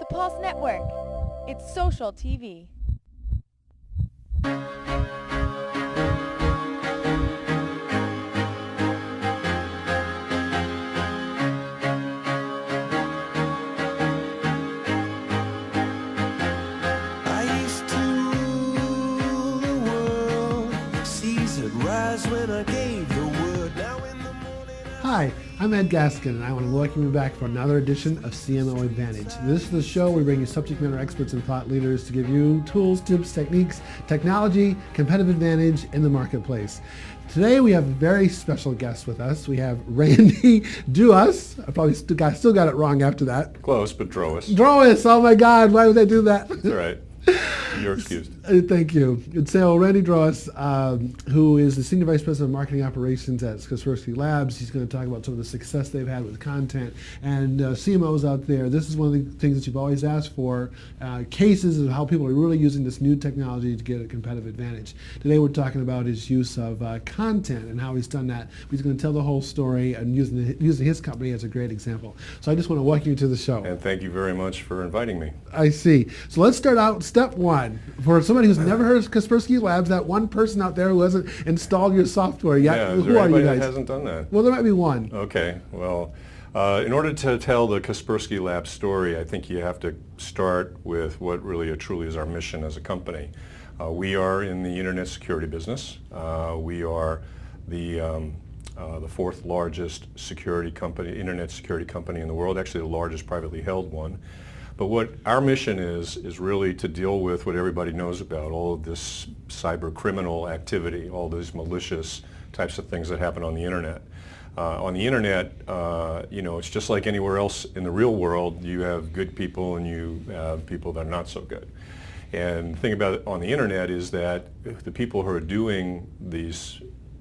The Pulse Network. It's social TV. Hi, I'm Ed Gaskin, and I want to welcome you back for another edition of CMO Advantage. This is the show where we bring you subject matter experts and thought leaders to give you tools, tips, techniques, technology, competitive advantage in the marketplace. Today we have a very special guest with us. We have Randy Drawas. I probably still got it wrong after that. Close, but Drawas. Drawas, oh my God, why would I do that? That's all right. You're excused. Thank you. So Randy Drawas, who is the Senior Vice President of Marketing Operations at Kaspersky Labs, he's going to talk about some of the success they've had with content. And CMOs out there, this is one of the things that you've always asked for, cases of how people are really using this new technology to get a competitive advantage. Today we're talking about his use of content and how he's done that. He's going to tell the whole story and using his company as a great example. So I just want to welcome you to the show. And thank you very much for inviting me. I see. So let's start out step one. For somebody who's never heard of Kaspersky Labs, that one person out there who hasn't installed your software yet, Yeah, who are you guys? that hasn't done that? Well, there might be one. Okay, well, in order to tell the Kaspersky Labs story, I think you have to start with what really truly is our mission as a company. We are in the internet security business. We are the fourth largest security company, internet security company in the world, actually the largest privately held one. But what our mission is really to deal with what everybody knows about, all of this cyber criminal activity, all these malicious types of things that happen on the internet. On the internet, it's just like anywhere else in the real world. You have good people and you have people that are not so good. And the thing about it on the internet is that the people who are doing these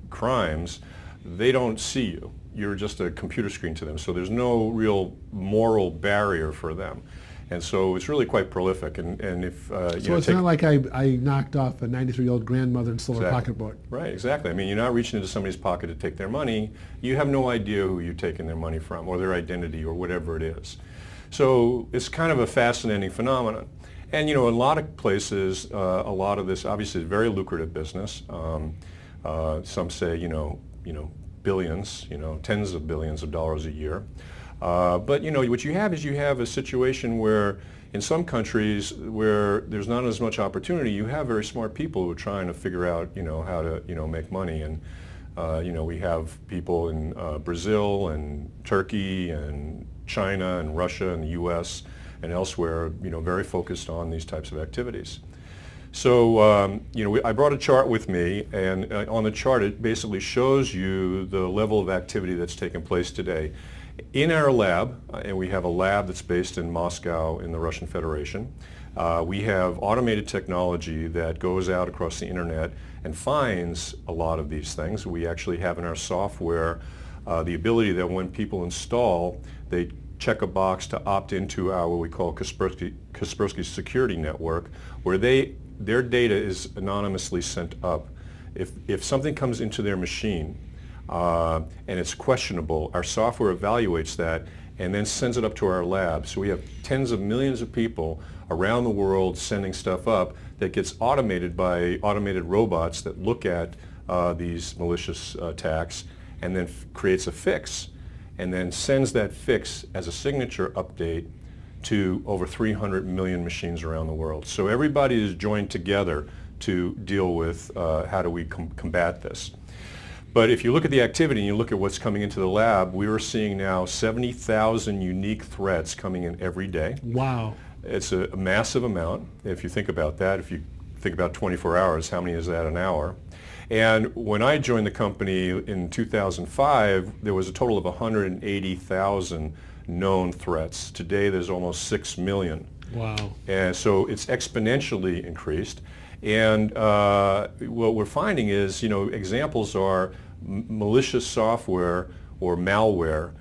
crimes, they don't see you. You're just a computer screen to them. So there's no real moral barrier for them. And so it's really quite prolific. And if so it's not like I knocked off a 93-year-old grandmother and stole her pocketbook. Right, exactly. I mean, you're not reaching into somebody's pocket to take their money. You have no idea who you're taking their money from or their identity or whatever it is. So it's kind of a fascinating phenomenon. And, in a lot of places, a lot of this obviously is very lucrative business. Some say, billions, tens of billions of dollars a year. But what you have is you have a situation where in some countries where there's not as much opportunity, you have very smart people who are trying to figure out how to make money. And we have people in Brazil and Turkey and China and Russia and the U.S. and elsewhere very focused on these types of activities. So I brought a chart with me, and on the chart it basically shows you the level of activity that's taken place today. In our lab, and we have a lab that's based in Moscow in the Russian Federation, we have automated technology that goes out across the internet and finds a lot of these things. We actually have in our software the ability that when people install, they check a box to opt into our what we call Kaspersky Security Network, where their data is anonymously sent up. If something comes into their machine, and it's questionable, our software evaluates that and then sends it up to our lab. So we have tens of millions of people around the world sending stuff up that gets automated by automated robots that look at these malicious attacks and then creates a fix and then sends that fix as a signature update to over 300 million machines around the world. So everybody is joined together to deal with how do we combat this. But if you look at the activity and you look at what's coming into the lab, we are seeing now 70,000 unique threats coming in every day. Wow. It's a massive amount. If you think about that, if you think about 24 hours, how many is that an hour? And when I joined the company in 2005, there was a total of 180,000 known threats. Today there's almost 6 million. Wow. And so it's exponentially increased. And what we're finding is, examples are malicious software or malware.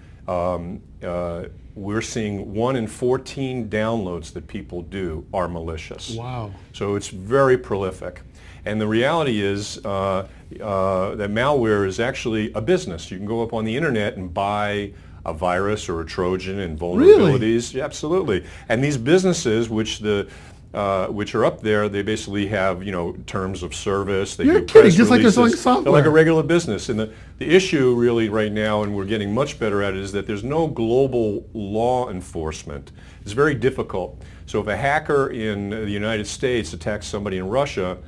We're seeing 1 in 14 downloads that people do are malicious. Wow. So it's very prolific. And the reality is that malware is actually a business. You can go up on the internet and buy a virus or a Trojan and vulnerabilities. Really? Yeah, absolutely. And these businesses, which are up there, they basically have, terms of service. They You're do kidding, press just like they're releases. selling They're like a software. regular business. And the issue really right now, and we're getting much better at it, is that there's no global law enforcement. It's very difficult. So if a hacker in the United States attacks somebody in Russia,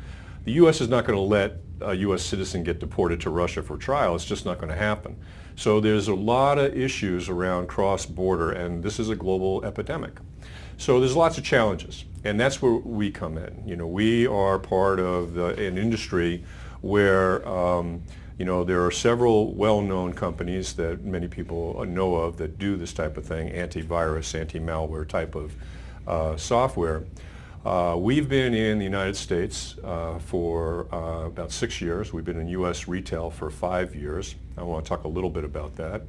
the U.S. is not going to let a U.S. citizen get deported to Russia for trial. It's just not going to happen. So there's a lot of issues around cross-border, and this is a global epidemic. So there's lots of challenges, and that's where we come in. We are part of an industry where there are several well-known companies that many people know of that do this type of thing, antivirus, anti-malware type of software. We've been in the United States for about 6 years. We've been in U.S. retail for 5 years. I want to talk a little bit about that.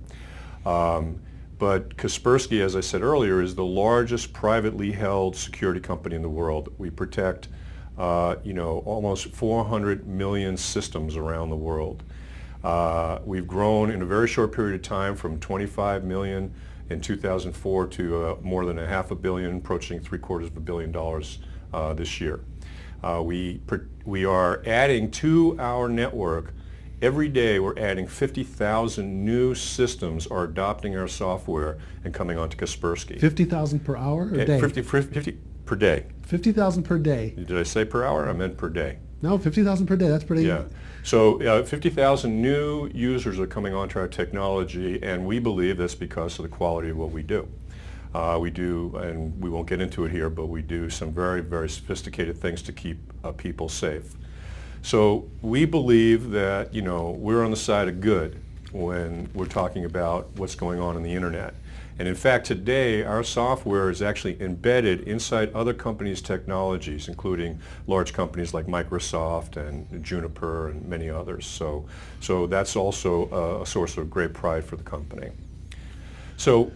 But Kaspersky, as I said earlier, is the largest privately held security company in the world. We protect, almost 400 million systems around the world. We've grown in a very short period of time from 25 million in 2004 to more than $500 million, approaching $750 million this year. We are adding to our network. Every day we're adding 50,000 new systems are adopting our software and coming onto Kaspersky. 50,000 per hour or day? 50 per day. 50,000 per day. Did I say per hour? I meant per day. No, 50,000 per day. That's pretty. Yeah. So 50,000 new users are coming onto our technology, and we believe that's because of the quality of what we do. We do, and we won't get into it here, but we do some very, very sophisticated things to keep people safe. So we believe that, we're on the side of good when we're talking about what's going on in the internet. And in fact, today, our software is actually embedded inside other companies' technologies, including large companies like Microsoft and Juniper and many others. So that's also a source of great pride for the company. So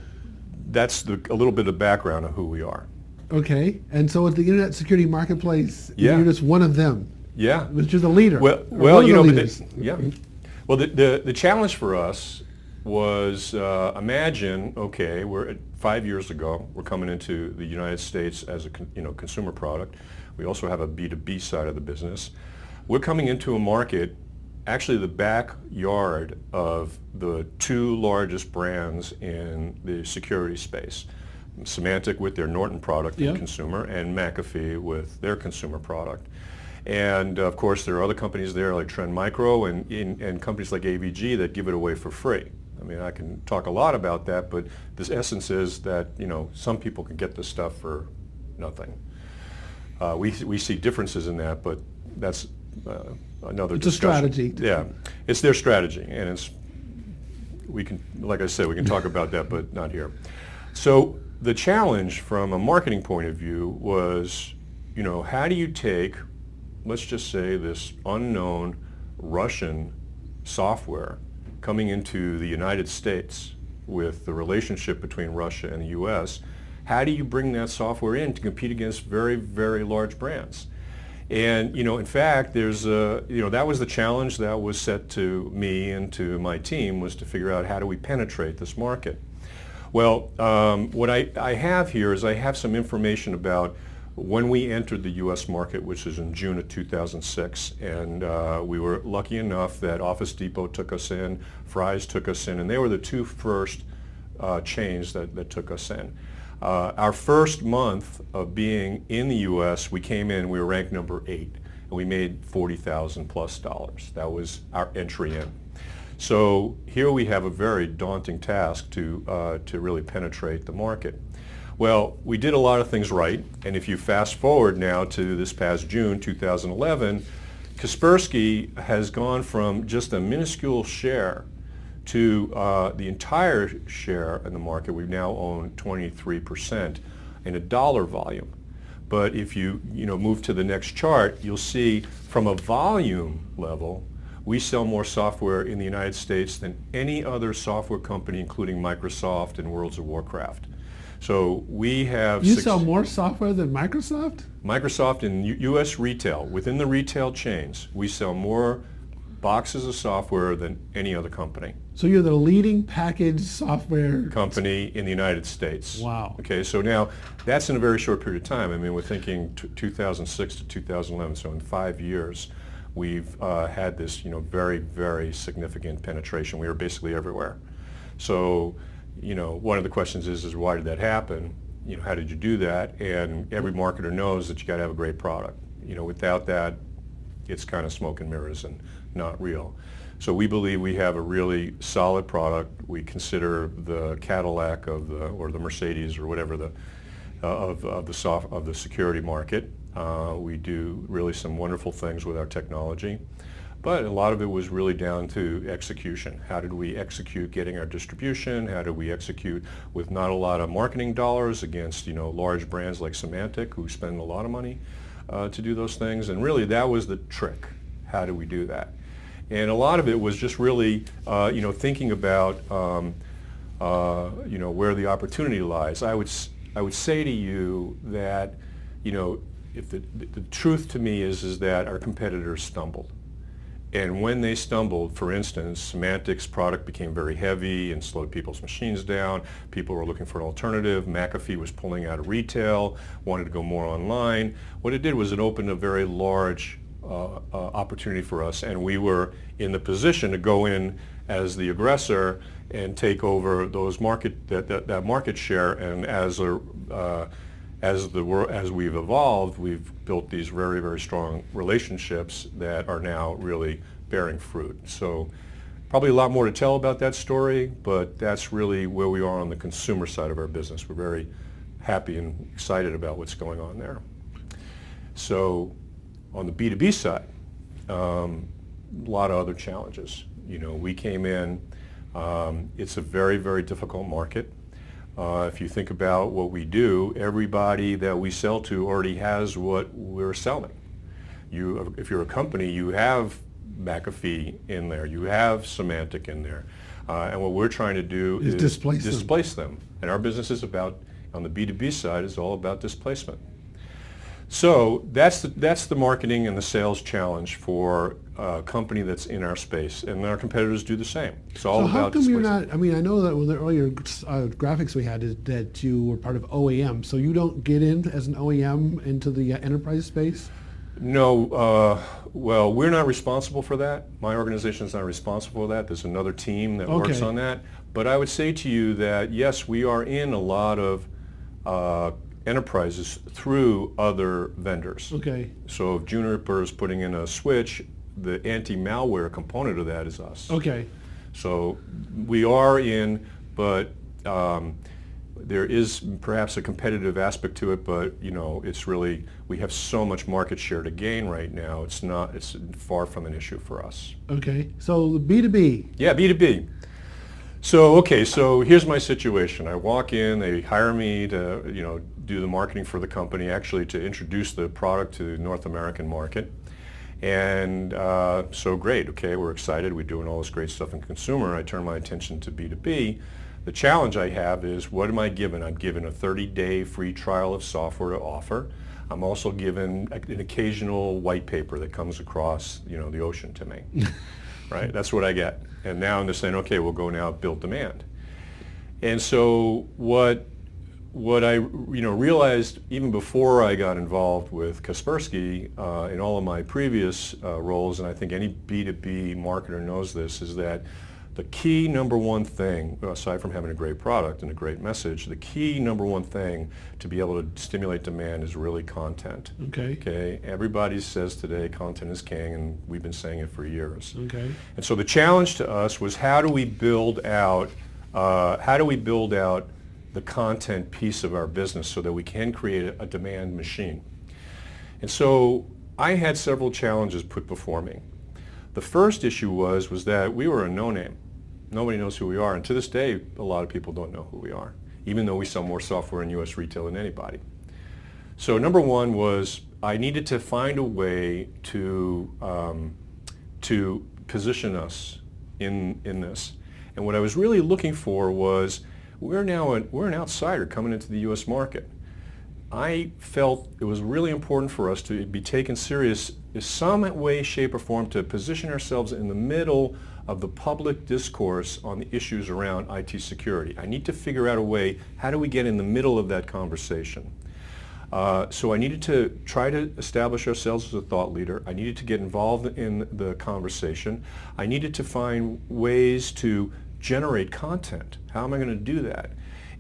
that's a little bit of background of who we are. Okay. And so with the Internet Security Marketplace, Yeah. you're just one of them. Yeah. Which is a leader. Well, Well, the challenge for us was imagine, okay, we're 5 years ago, we're coming into the United States as a consumer product. We also have a B2B side of the business. We're coming into a market, actually the backyard of the two largest brands in the security space. Symantec with their Norton product in consumer, and McAfee with their consumer product. And of course, there are other companies there like Trend Micro and companies like AVG that give it away for free. I mean, I can talk a lot about that, but the essence is that some people can get this stuff for nothing. We see differences in that, but that's another discussion. It's a strategy. Yeah, it's their strategy, and like I said, we can talk about that, but not here. So the challenge from a marketing point of view was, how do you take, let's just say, this unknown Russian software coming into the United States with the relationship between Russia and the U.S., how do you bring that software in to compete against very, very large brands? And, in fact, that was the challenge that was set to me and to my team, was to figure out how do we penetrate this market. Well, what I have here is I have some information about when we entered the U.S. market, which is in June of 2006, and we were lucky enough that Office Depot took us in, Fry's took us in, and they were the two first chains that took us in. Our first month of being in the U.S., we came in, we were ranked number 8, and we made $40,000 plus. That was our entry in. So here we have a very daunting task to really penetrate the market. Well, we did a lot of things right, and if you fast forward now to this past June 2011, Kaspersky has gone from just a minuscule share to the entire share in the market. We now own 23% in a dollar volume. But if you move to the next chart, you'll see from a volume level, we sell more software in the United States than any other software company, including Microsoft and Worlds of Warcraft. So we have... You sell more software than Microsoft? Microsoft in U.S. retail, within the retail chains, we sell more boxes of software than any other company. So you're the leading packaged software company in the United States. Wow. Okay, so now that's in a very short period of time. I mean, we're thinking 2006 to 2011, so in 5 years, we've had this, very, very significant penetration. We were basically everywhere. So, one of the questions is why did that happen? How did you do that? And every marketer knows that you got to have a great product. Without that, it's kind of smoke and mirrors and not real. So we believe we have a really solid product. We consider the Cadillac or the Mercedes or whatever of the security market. We do really some wonderful things with our technology, but a lot of it was really down to execution. How did we execute getting our distribution? How did we execute with not a lot of marketing dollars against large brands like Symantec who spend a lot of money to do those things? And really that was the trick. How do we do that? And a lot of it was just really, thinking about, where the opportunity lies. I would say to you that, if the truth to me is that our competitors stumbled. And when they stumbled, for instance, Symantec's product became very heavy and slowed people's machines down. People were looking for an alternative. McAfee was pulling out of retail, wanted to go more online. What it did was it opened a very large opportunity for us, and we were in the position to go in as the aggressor and take over those that market share. And as we've evolved, we've built these very, very strong relationships that are now really bearing fruit. So probably a lot more to tell about that story, but that's really where we are on the consumer side of our business. We're very happy and excited about what's going on there. So on the B2B side, a lot of other challenges. We came in, it's a very, very difficult market. If you think about what we do, everybody that we sell to already has what we're selling. If you're a company, you have McAfee in there, you have Symantec in there. And what we're trying to do is displace them. And our business is about, on the B2B side, is all about displacement. So that's the marketing and the sales challenge for a company that's in our space, and our competitors do the same. It's all so about how come displacement. you're not? I mean, I know that with the earlier graphics we had is that you were part of OEM, so you don't get in as an OEM into the enterprise space. No, well, we're not responsible for that. My organization is not responsible for that. There's another team that works on that. But I would say to you that yes, we are in a lot of enterprises through other vendors. Okay. So if Juniper is putting in a switch, the anti-malware component of that is us. Okay. So we are in, but there is perhaps a competitive aspect to it, but it's really, we have so much market share to gain right now. It's far from an issue for us. Okay. So B2B. Yeah, B2B. So, okay, so here's my situation. I walk in, they hire me to, do the marketing for the company, actually to introduce the product to the North American market. And so great, okay, we're excited, we're doing all this great stuff in consumer. I turn my attention to B2B. The challenge I have is, what am I given? I'm given a 30-day free trial of software to offer. I'm also given an occasional white paper that comes across, the ocean to me. Right, that's what I get. And now I'm just saying, okay, we'll go now build demand. And so what I realized even before I got involved with Kaspersky, in all of my previous roles, and I think any B2B marketer knows this, is that the key number one thing, aside from having a great product and a great message, the key number one thing to be able to stimulate demand is really content. Okay. Okay. Everybody says today content is king, and we've been saying it for years. Okay. And so the challenge to us was, how do we build out the content piece of our business so that we can create a demand machine? And so I had several challenges put before me. The first issue was that we were a no-name. Nobody knows who we are, and to this day, a lot of people don't know who we are, even though we sell more software in U.S. retail than anybody. So number one was, I needed to find a way to position us in this. And what I was really looking for was, we're an outsider coming into the U.S. market. I felt it was really important for us to be taken serious in some way, shape, or form to position ourselves in the middle of the public discourse on the issues around IT security. I need to figure out a way, how do we get in the middle of that conversation? So I needed to try to establish ourselves as a thought leader. I needed to get involved in the conversation. I needed to find ways to generate content. How am I going to do that?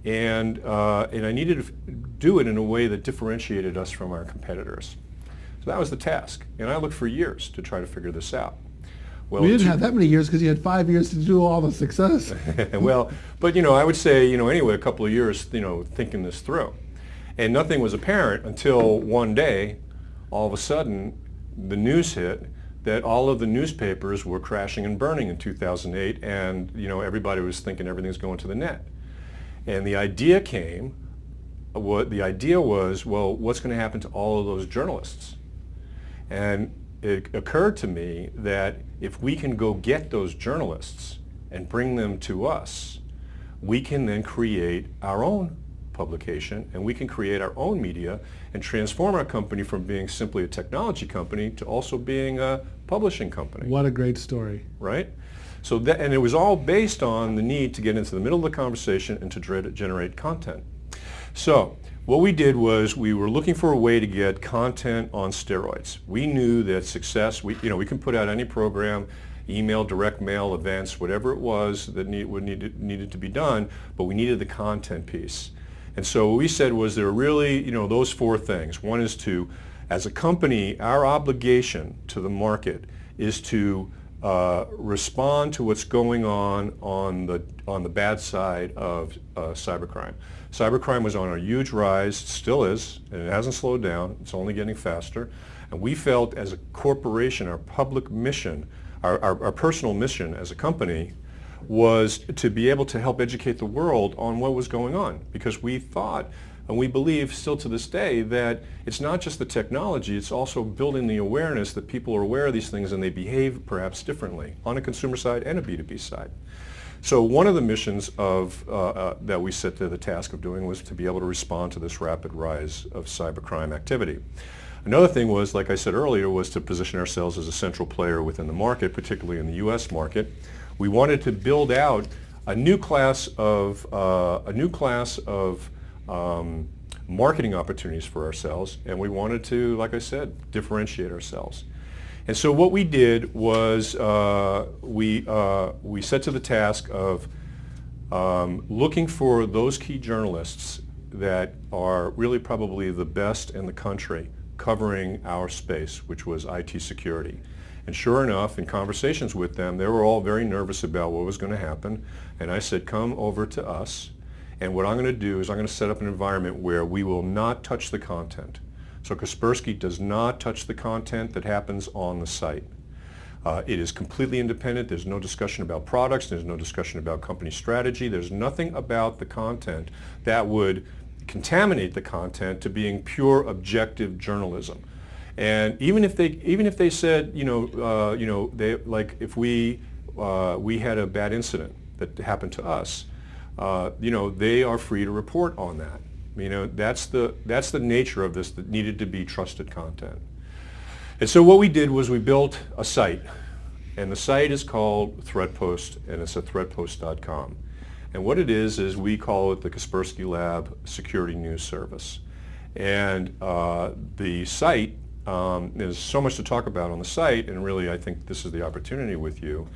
And I needed to do it in a way that differentiated us from our competitors. So that was the task. And I looked for years to try to figure this out. Well, you didn't have that many years because you had 5 years to do all the success. Well, but I would say, anyway, a couple of years, thinking this through. And nothing was apparent until one day, all of a sudden, the news hit that all of the newspapers were crashing and burning in 2008, and everybody was thinking everything's going to the net. And the idea came, the idea was, well, what's going to happen to all of those journalists? And it occurred to me that if we can go get those journalists and bring them to us, we can then create our own publication, and we can create our own media and transform our company from being simply a technology company to also being a publishing company. What a great story. Right? So and it was all based on the need to get into the middle of the conversation and to generate content. So what we did was we were looking for a way to get content on steroids. We knew that success, we can put out any program, email, direct mail, events, whatever it was that needed to be done, but we needed the content piece. And so what we said was there are really, those four things. One is to, as a company, our obligation to the market is to respond to what's going on the bad side of cybercrime. Cybercrime was on a huge rise, still is, and it hasn't slowed down. It's only getting faster. And we felt as a corporation, our public mission, our personal mission as a company was to be able to help educate the world on what was going on, because we thought, and we believe still to this day, that it's not just the technology, it's also building the awareness that people are aware of these things and they behave perhaps differently on a consumer side and a B2B side. So one of the missions that we set to the task of doing was to be able to respond to this rapid rise of cybercrime activity. Another thing was, like I said earlier, was to position ourselves as a central player within the market, particularly in the U.S. market. We wanted to build out a new class of marketing opportunities for ourselves, and we wanted to, like I said, differentiate ourselves. And so what we did was we set to the task of looking for those key journalists that are really probably the best in the country covering our space, which was IT security. And sure enough, in conversations with them, they were all very nervous about what was going to happen. And I said, come over to us. And what I'm going to do is I'm going to set up an environment where we will not touch the content. So Kaspersky does not touch the content that happens on the site. It is completely independent. There's no discussion about products. There's no discussion about company strategy. There's nothing about the content that would contaminate the content to being pure objective journalism. And even if they said, they, like if we had a bad incident that happened to us, they are free to report on that. That's the nature of this, that needed to be trusted content. And so what we did was we built a site, and the site is called Threatpost, and it's at threatpost.com. And what it is we call it the Kaspersky Lab Security News Service. And the site, there's so much to talk about on the site, and really I think this is the opportunity with you,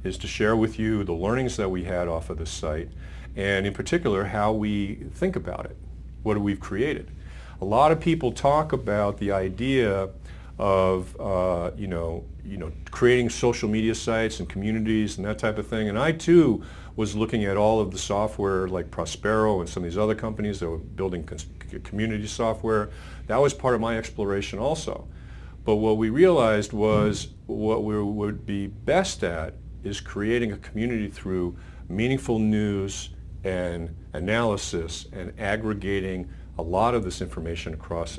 is to share with you the learnings that we had off of this site, and in particular how we think about it, what we've created. A lot of people talk about the idea of creating social media sites and communities and that type of thing, and I too was looking at all of the software like Prospero and some of these other companies that were building community software. That was part of my exploration also. But what we realized was what we would be best at is creating a community through meaningful news and analysis and aggregating a lot of this information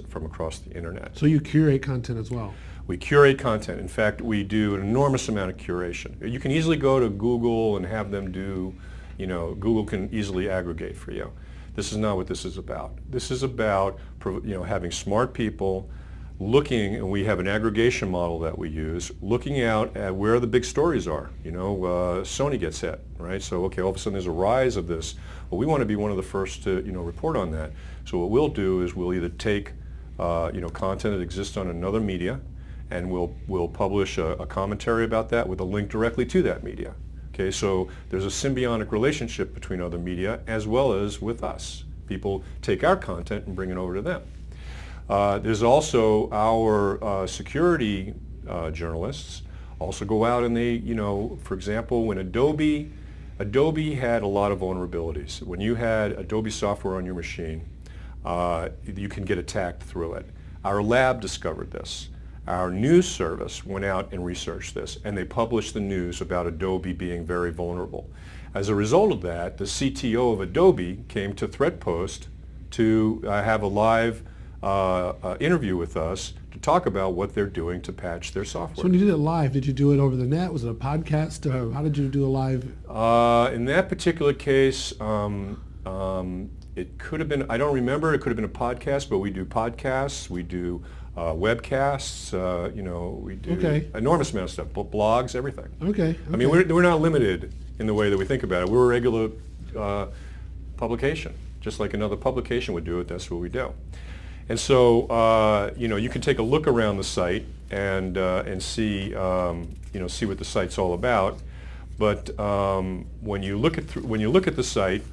from across the internet. So you curate content as well? We curate content. In fact, we do an enormous amount of curation. You can easily go to Google and have them do, Google can easily aggregate for you. This is not what this is about. This is about having smart people looking, and we have an aggregation model that we use, looking out at where the big stories are. Sony gets hit, right? So okay, all of a sudden there's a rise of this. Well, we want to be one of the first to report on that. So what we'll do is we'll either take content that exists on another media, and we'll publish a commentary about that with a link directly to that media. Okay, so there's a symbiotic relationship between other media as well as with us. People take our content and bring it over to them. There's also our security journalists also go out and they, for example, when Adobe had a lot of vulnerabilities. When you had Adobe software on your machine, you can get attacked through it. Our lab discovered this. Our news service went out and researched this, and they published the news about Adobe being very vulnerable. As a result of that, the CTO of Adobe came to Threatpost to have a live interview with us to talk about what they're doing to patch their software. So when you did it live, did you do it over the net? Was it a podcast? How did you do a live? In that particular case, it could have been, I don't remember, it could have been a podcast, but we do podcasts, we do webcasts, we do enormous amount of stuff, blogs, everything. Okay. I mean, we're not limited in the way that we think about it. We're a regular publication, just like another publication would do it. That's what we do. And so, you can take a look around the site and see, see what the site's all about. But when you look at the site,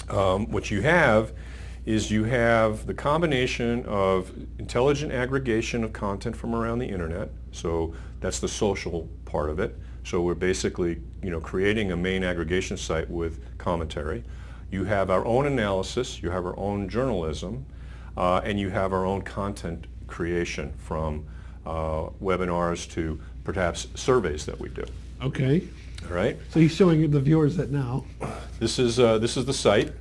what you have is you have the combination of intelligent aggregation of content from around the internet. So that's the social part of it. So we're basically, creating a main aggregation site with commentary. You have our own analysis, you have our own journalism, and you have our own content creation from webinars to perhaps surveys that we do. Okay. All right. So he's showing the viewers that now. This is the site.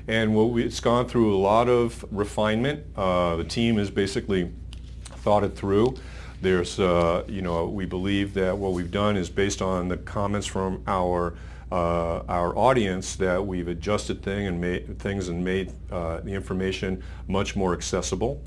And it's gone through a lot of refinement. The team has basically thought it through. There's, we believe that what we've done is based on the comments from our audience that we've adjusted things and made the information much more accessible.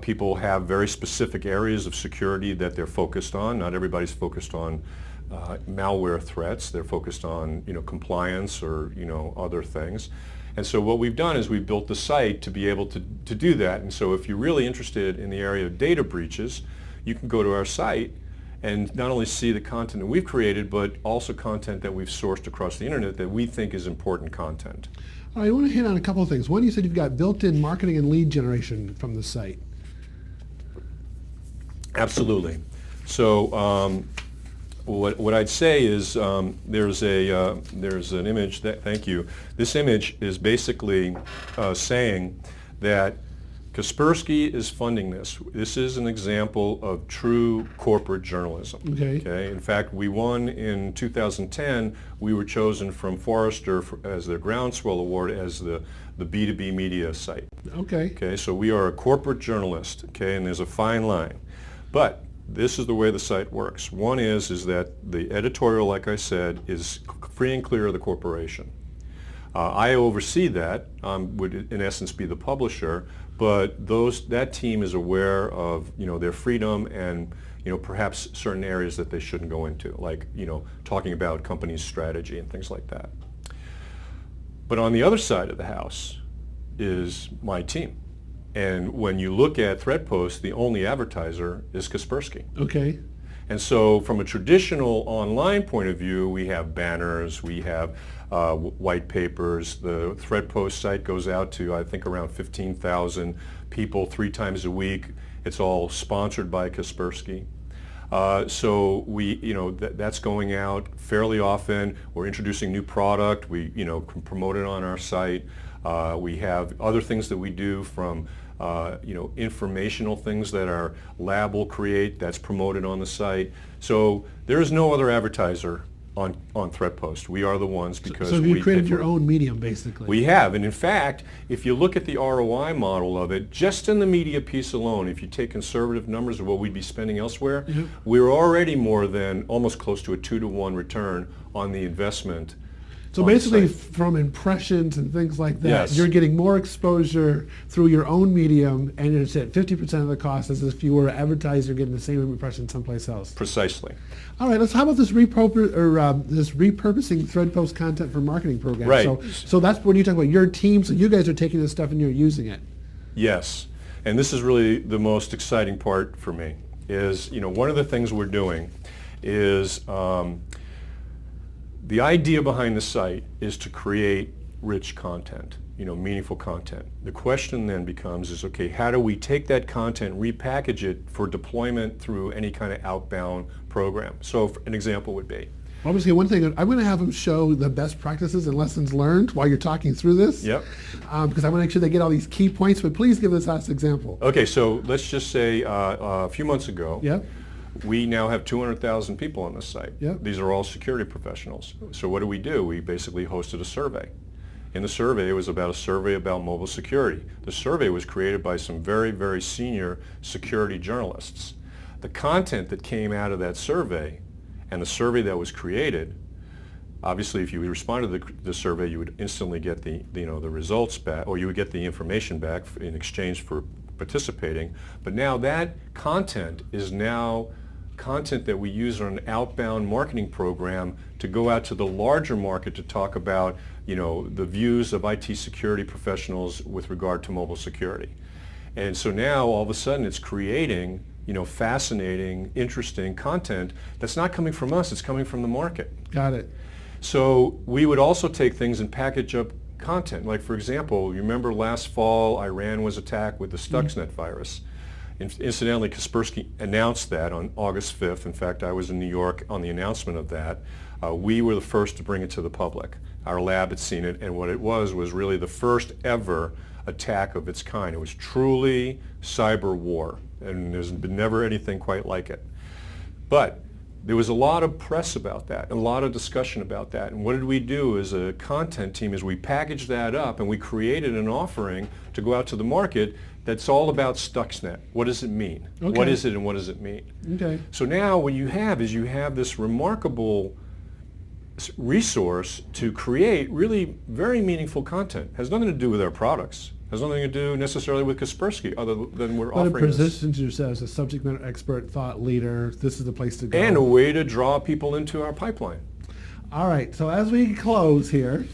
People have very specific areas of security that they're focused on. Not everybody's focused on malware threats. They're focused on compliance or other things. And so what we've done is we've built the site to be able to do that. And so if you're really interested in the area of data breaches, you can go to our site and not only see the content that we've created, but also content that we've sourced across the internet that we think is important content. All right, I want to hit on a couple of things. One, you said you've got built-in marketing and lead generation from the site. Absolutely. So what I'd say is there's an image that, thank you. This image is basically saying that Kaspersky is funding this. This is an example of true corporate journalism. Okay. In fact, we won in 2010. We were chosen from Forrester as their Groundswell Award as the B2B media site. Okay. So we are a corporate journalist. Okay, and there's a fine line, but this is the way the site works. One is that the editorial, like I said, is free and clear of the corporation. I oversee that, would in essence be the publisher, but that team is aware of their freedom and perhaps certain areas that they shouldn't go into, like talking about companies' strategy and things like that. But on the other side of the house is my team. And when you look at Threatpost, the only advertiser is Kaspersky. Okay. And so from a traditional online point of view, we have banners, we have white papers. The Threatpost site goes out to, I think, around 15,000 people 3 times a week. It's all sponsored by Kaspersky. So that's going out fairly often. We're introducing new product. We can promote it on our site. We have other things that we do from informational things that our lab will create that's promoted on the site. So there is no other advertiser on Threatpost. We are the ones because so you created your own medium, basically. We have, and in fact, if you look at the ROI model of it, just in the media piece alone, if you take conservative numbers of what we'd be spending elsewhere, we're already more than almost close to a 2-to-1 return on the investment So on the basically, site. from impressions and things like that, Yes. you're getting more exposure through your own medium, and it's at 50% of the cost as if you were an advertiser getting the same impression someplace else. Precisely. All right, how about this this repurposing Threadpost content for marketing program? Right. So that's when you talk about your team. So you guys are taking this stuff and you're using it. Yes, and this is really the most exciting part for me. Is one of the things we're doing is the idea behind the site is to create rich content, meaningful content. The question then becomes okay, how do we take that content, repackage it for deployment through any kind of outbound program? So an example would be. Obviously, one thing, I'm going to have them show the best practices and lessons learned while you're talking through this. Yep. Because I want to make sure they get all these key points, but please give us last example. Okay, so let's just say a few months ago, Yep. we now have 200,000 people on the site. Yep. These are all security professionals. So what do? We basically hosted a survey. In the survey, it was about a survey about mobile security. The survey was created by some very, very senior security journalists. The content that came out of that survey and the survey that was created, obviously if you responded to the survey, you would instantly get the results back, or you would get the information back in exchange for participating. But now that content is now content that we use on an outbound marketing program to go out to the larger market to talk about the views of IT security professionals with regard to mobile security. And so now all of a sudden it's creating fascinating, interesting content that's not coming from us, it's coming from the market. Got it. So we would also take things and package up content. Like for example, you remember last fall Iran was attacked with the Stuxnet virus. Incidentally, Kaspersky announced that on August 5th. In fact, I was in New York on the announcement of that. We were the first to bring it to the public. Our lab had seen it, and what it was really the first ever attack of its kind. It was truly cyber war, and there's been never anything quite like it. But there was a lot of press about that, a lot of discussion about that. And what did we do as a content team is we packaged that up and we created an offering to go out to the market that's all about Stuxnet. What does it mean? Okay. What is it and what does it mean? Okay. So now what you have is this remarkable resource to create really very meaningful content. It has nothing to do with our products. It has nothing to do necessarily with Kaspersky other than we're But it offering this. positions yourself as a subject matter expert, thought leader. This is the place to go. And a way to draw people into our pipeline. All right, so as we close here,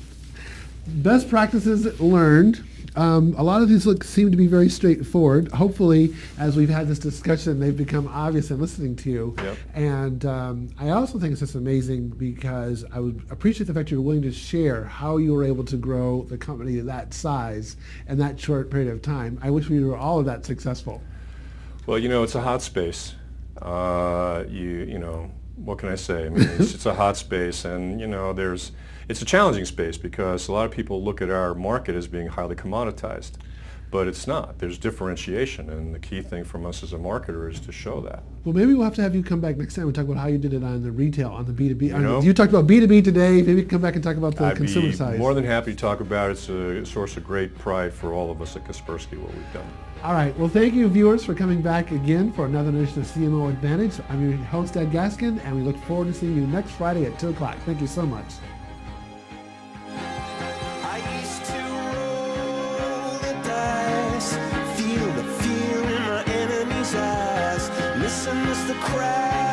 best practices learned. A lot of these seem to be very straightforward. Hopefully, as we've had this discussion, they've become obvious in listening to you. Yep. And I also think it's just amazing because I would appreciate the fact you're willing to share how you were able to grow the company to that size in that short period of time. I wish we were all of that successful. Well, it's a hot space. What can I say? I mean, it's a hot space, and it's a challenging space because a lot of people look at our market as being highly commoditized, but it's not. There's differentiation, and the key thing from us as a marketer is to show that. Well, maybe we'll have to have you come back next time and talk about how you did it on the retail, on the B2B. You You talked about B2B today. Maybe come back and talk about the I'd consumer be side. more than happy to talk about it. It's a source of great pride for all of us at Kaspersky, what we've done. All right. Well, thank you, viewers, for coming back again for another edition of CMO Advantage. I'm your host, Ed Gaskin, and we look forward to seeing you next Friday at 2 o'clock. Thank you so much. I used to roll the dice, feel the fear in my enemy's eyes, listen as the crowd